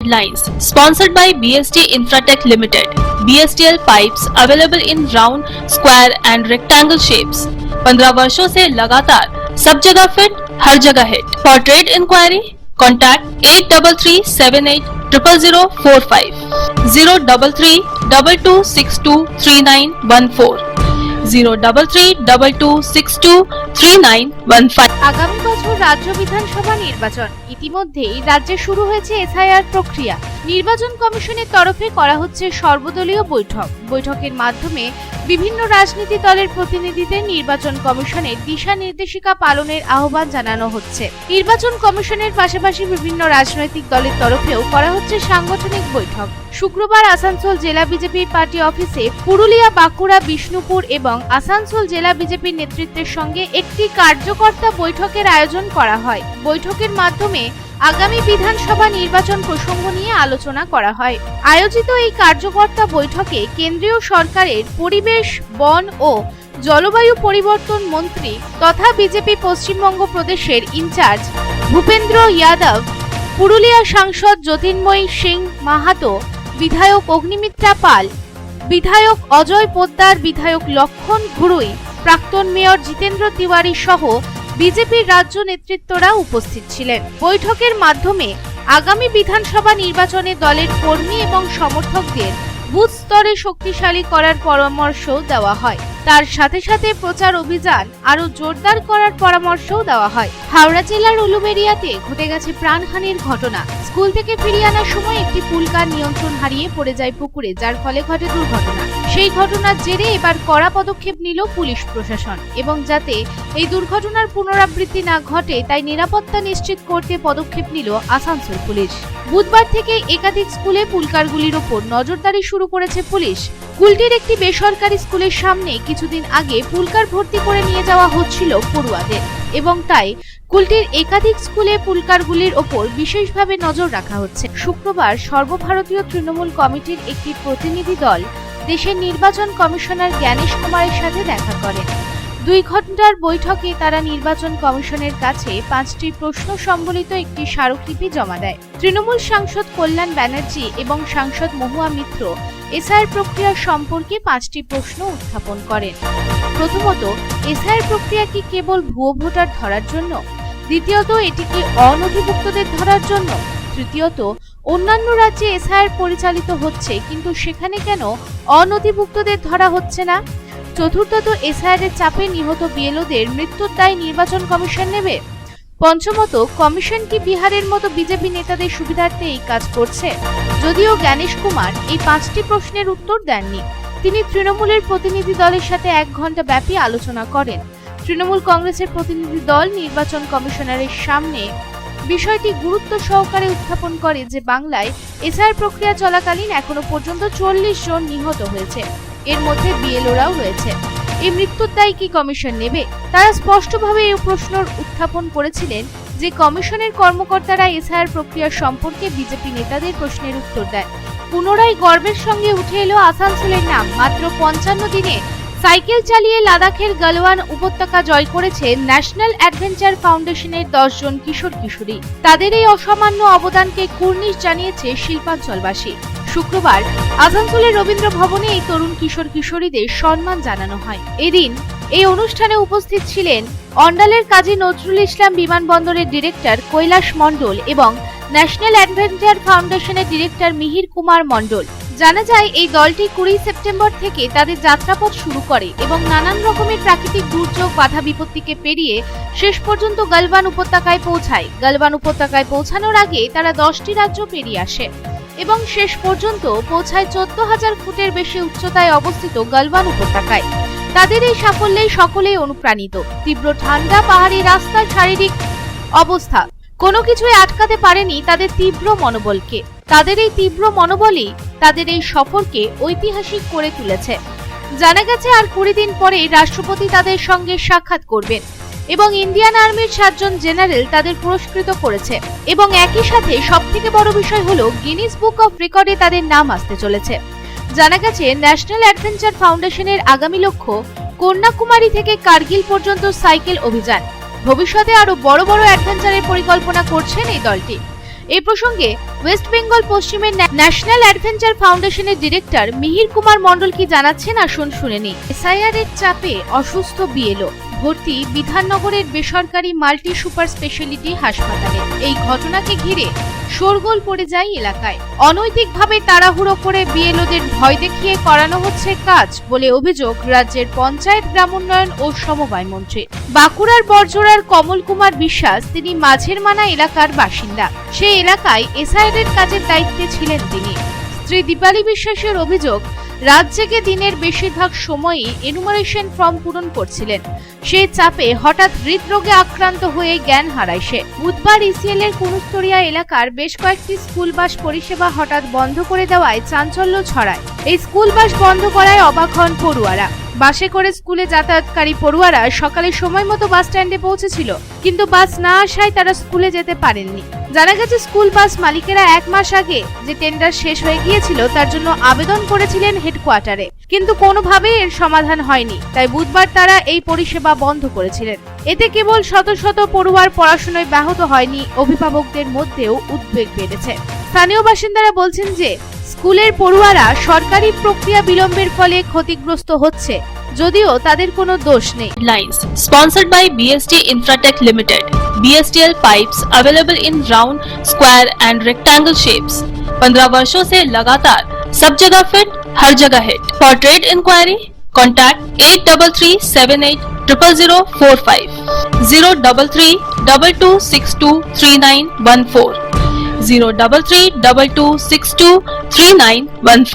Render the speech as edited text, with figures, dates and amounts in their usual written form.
Lines, sponsored by BST Infratech Limited. BSTL pipes available in round, square and rectangle shapes. 15 वर्षों से लगातार सब जगह फिट, हर जगह hit. For trade inquiry, contact 8338000045, 03322623914, 03322623915. আগামী বছর রাজ্য বিধানসভা নির্বাচন। ইতিমধ্যেই রাজ্যে শুরু হয়েছে এসআইআর প্রক্রিয়া। নির্বাচন কমিশনের তরফে করা হচ্ছে সর্বদলীয় বৈঠক। বৈঠকের মাধ্যমে বিভিন্ন রাজনীতি দলের প্রতিনিধিদের নির্বাচন কমিশনের দিশা নির্দেশিকা পালনের আহ্বান জানানো হচ্ছে। নির্বাচন কমিশনের পাশাপাশি বিভিন্ন রাজনৈতিক দলের তরফেও করা হচ্ছে সাংগঠনিক বৈঠক। শুক্রবার আসানসোল জেলা বিজেপি পার্টি অফিসে পুরুলিয়া, বাঁকুড়া, বিষ্ণুপুর এবং আসানসোল জেলা বিজেপির নেতৃত্বের সঙ্গে একটি কার্যকর্তা বৈঠকের আয়োজন করা হয়। বৈঠকের মাধ্যমে আগামী বিধানসভা নির্বাচন প্রসঙ্গ নিয়ে আলোচনা করা হয়। আয়োজিত এই কার্যকর্তা বৈঠকে কেন্দ্রীয় সরকারের পরিবেশ, বন ও জলবায়ু পরিবর্তন মন্ত্রী তথা বিজেপি পশ্চিমবঙ্গ প্রদেশের ইনচার্জ ভূপেন্দ্র যাদব, পুরুলিয়া সাংসদ জ্যোতির্ময় সিং মাহাতো, বিধায়ক অগ্নিমিত্রা পাল, বিধায়ক অজয় পোদ্দার, বিধায়ক লক্ষণ ঘুরুই, প্রাক্তন মেয়র জিতেন্দ্র তিওয়ারি সহ বিজেপির রাজ্য নেতৃত্বরা উপস্থিত ছিলেন। বৈঠকের মাধ্যমে আগামী বিধানসভা নির্বাচনে দলের কর্মী এবং সমর্থকদের বুথ স্তরে শক্তিশালী করার পরামর্শও দেওয়া হয়। তার সাথে সাথে প্রচার অভিযান আরো জোরদার করার পরামর্শও দেওয়া হয়। হাওড়া জেলার উলুবেড়িয়াতে ঘটে গেছে প্রাণহানির ঘটনা। স্কুল থেকে ফিরিয়ে আনার সময় একটি পুলকার নিয়ন্ত্রণ হারিয়ে পড়ে যায় পুকুরে, যার ফলে ঘটে দুর্ঘটনা। সেই ঘটনার জেরে এবার কড়া পদক্ষেপ নিল পুলিশ প্রশাসন এবং যাতে এই দুর্ঘটনার পুনরাবৃত্তি না ঘটে তাই নিরাপত্তা নিশ্চিত করতে পদক্ষেপ নিল আসানসোল পুলিশ। বুধবার থেকে একাধিক স্কুলে পুলকারগুলির ওপর নজরদারি শুরু করেছে পুলিশ। কুলটির একটি বেসরকারি স্কুলের সামনে কিছুদিন আগে পুলকার ভর্তি করে নিয়ে যাওয়া হচ্ছিল পড়ুয়াদের এবং তাই কুলটির একাধিক স্কুলে পুলকারগুলির ওপর বিশেষভাবে নজর রাখা হচ্ছে। শুক্রবার সর্বভারতীয় তৃণমূল কমিটির একটি প্রতিনিধি দল দেশের নির্বাচন কমিশনার জ্ঞানেশ কুমারের সাথে দেখা করেন। 2 ঘন্টার বৈঠকে তারা নির্বাচন কমিশনের কাছে 5টি প্রশ্ন সম্বলিত একটি স্মারকলিপি জমা দেয়। তৃণমূল সাংসদ কল্যাণ ব্যানার্জি এবং সাংসদ মহুয়া মিত্র এসআইআর প্রক্রিয়া সম্পর্কে 5টি প্রশ্ন উত্থাপন করেন। প্রথমত, এসআইআর প্রক্রিয়া কি কেবল ভুয়ো ভোটার ধরার জন্য? দ্বিতীয়ত, এটি কি অনধিভুক্তদের ধরার জন্য? তৃতীয়ত, অন্যান্য রাজ্যে এসআইআর পরিচালিত হচ্ছে কিন্তু সেখানে কেন অনধিভুক্তদের ধরা হচ্ছে না? চতুর্থত, এসআইআর এর চাপে নিহত বিএলওদের মৃত্যুর দায় নির্বাচন কমিশন নেবে? পঞ্চমত, কমিশন কি বিহারের মতো বিজেপি নেতাদের সুবিধার্থে এই কাজ করছে? যদিও জ্ঞানেশ কুমার এই 5টি প্রশ্নের উত্তর দেননি। তিনি তৃণমূলের প্রতিনিধি দলের সাথে 1 ঘন্টা ব্যাপী আলোচনা করেন। তৃণমূল কংগ্রেসের প্রতিনিধি দল নির্বাচন কমিশনারের সামনে বিষয়টি গুরুত্ব সহকারে উত্থাপন করে যে বাংলায় এসআইআর প্রক্রিয়া চলাকালীন এখনো পর্যন্ত 40 জন নিহত হয়েছে, এর মধ্যে বিএলওরাও রয়েছে। এই মৃত্যুর দায় কি কমিশন নেবে? তারা স্পষ্টভাবে এই প্রশ্ন উত্থাপন করেছিলেন যে কমিশনের কর্মকর্তারা এসআইআর প্রক্রিয়া সম্পর্কে বিজেপি নেতাদের প্রশ্নের উত্তর দেন। পুনরায় গর্বের সঙ্গে উঠে এলো আসানসোলের নাম। মাত্র 55 দিনে সাইকেল চালিয়ে লাদাখের গালওয়ান উপত্যকা জয় করেছে ন্যাশনাল অ্যাডভেঞ্চার ফাউন্ডেশনের 10 জন কিশোর কিশোরী। তাদের এই অসামান্য অবদানকে কুর্নিশ জানিয়েছে শিল্পাঞ্চলবাসী। শুক্রবার আসানসোলের রবীন্দ্র ভবনে এই তরুণ কিশোর কিশোরীদের সম্মান জানানো হয়। এদিন এই অনুষ্ঠানে উপস্থিত ছিলেন অন্ডালের কাজী নজরুল ইসলাম বিমানবন্দরের ডিরেক্টর কৈলাস মণ্ডল এবং ন্যাশনাল অ্যাডভেঞ্চার ফাউন্ডেশনের ডিরেক্টর মিহির কুমার মণ্ডল। জানা যায় এই দলটি 20 সেপ্টেম্বর থেকে তাদের যাত্রাপথ শুরু করে এবং নানান রকমের প্রাকৃতিক দুর্যোগ, বাধা বিপত্তিকে পেরিয়ে শেষ পর্যন্ত গালওয়ান উপত্যকায় পৌঁছায়। গালওয়ান উপত্যকায় পৌঁছানোর আগে তারা 10টি রাজ্য পেরিয়ে আসে এবং শেষ পর্যন্ত পৌঁছায় 14,000 ফুটের বেশি উচ্চতায় অবস্থিত গালওয়ান উপত্যকায়। তাদের এই সাফল্যে সকলেই অনুপ্রাণিত। তীব্র ঠান্ডা, পাহাড়ি রাস্তা, শারীরিক অবস্থা কোনো কিছুই আটকাতে পারেনি তাদের তীব্র মনোবলকে। তাদের এই তীব্র মনোবলই তাদের এই সফরকে ঐতিহাসিক করে তুলেছে। জানা গেছে আর 20 দিন পরে রাষ্ট্রপতি তাদের সঙ্গে সাক্ষাৎ করবেন এবং ইন্ডিয়ান আর্মির 7 জন জেনারেল তাদের পুরস্কৃত করেছে এবং একই সাথে সবথেকে বড় বিষয় হলো গিনিস বুক অফ রেকর্ডে তাদের নাম আসতে চলেছে। জানা গেছে ন্যাশনাল অ্যাডভেঞ্চার ফাউন্ডেশনের আগামী লক্ষ্য কন্যাকুমারী থেকে কার্গিল পর্যন্ত সাইকেল অভিযান। ভবিষ্যতে আরো বড় বড় অ্যাডভেঞ্চারের পরিকল্পনা করছেন এই দলটি। এই প্রসঙ্গে ওয়েস্ট বেঙ্গল পশ্চিমের ন্যাশনাল অ্যাডভেঞ্চার ফাউন্ডেশনের ডিরেক্টর মিহির কুমার মণ্ডল কি জানাচ্ছেন আসুন শুনে নিই। এসআইআর এর চাপে অসুস্থ বিএলও ভর্তি বিধাননগরের বেসরকারি মাল্টি সুপার স্পেশালিটি হাসপাতালে। এই ঘটনাকে ঘিরে শোরগোল পড়ে যায় এলাকায়। অনৈতিকভাবে তাড়াহুড়ো করে বিএলওদের ভয় দেখিয়ে করানো হচ্ছে কাজ বলে অভিযোগ রাজ্যের পঞ্চায়েত, গ্রাম উন্নয়ন ও সমবায় মন্ত্রী। বাঁকুড়ার বড়জোড়ার কমল কুমার বিশ্বাস, তিনি মাঝের মানা এলাকার বাসিন্দা। সেই এলাকায় এসআইআর এর কাজের দায়িত্বে ছিলেন তিনি। স্ত্রী দীপালি বিশ্বাসের অভিযোগ, রাত জেগে দিনের বেশিরভাগ সময়ই এনুমারেশন ফর্ম পূরণ করছিলেন। সেই চাপে হঠাৎ হৃদরোগে আক্রান্ত হয়ে জ্ঞান হারায় সে। বুধবার ইসিএল এর কুনুস্তরিয়া এলাকার বেশ কয়েকটি স্কুল বাস পরিষেবা হঠাৎ বন্ধ করে দেওয়ায় চাঞ্চল্য ছড়ায়। এই স্কুল বাস বন্ধ করায় অবাক হন পড়ুয়ারা। বাসে করে স্কুলে যাতায়াতকারী পড়ুয়ারা সকালে সময় মতো বাস স্ট্যান্ডে পৌঁছেছিল, কিন্তু বাস না আসায় তারা স্কুলে যেতে পারেননি। জানা গেছে স্কুল বাস মালিকেরা 1 মাস আগে যে টেন্ডার শেষ হয়ে গিয়েছিল তার জন্য আবেদন করেছিলেন হেডকোয়ার্টারে, কিন্তু কোনোভাবেই এর সমাধান হয়নি। তাই বুধবার তারা এই পরিষেবা বন্ধ করেছিলেন। এতে কেবল শত শত পড়ুয়ার পড়াশোনায় ব্যাহত হয়নি, অভিভাবকদের মধ্যেও উদ্বেগ বেড়েছে। স্থানীয় বাসিন্দারা বলছেন যে স্কুলের পড়ুয়ারা সরকারি প্রক্রিয়া বিলম্বের ফলে ক্ষতিগ্রস্ত হচ্ছে, যদিও তাদের কোনো দোষ নেই। Lines sponsored by BST Infratech Limited. BSTL pipes available in round, square and rectangle shapes. 15 वर्षों से लगातार सब जगह फिट, हर जगह hit. For trade inquiry, contact 8337800045, 03322623914, 03322623915.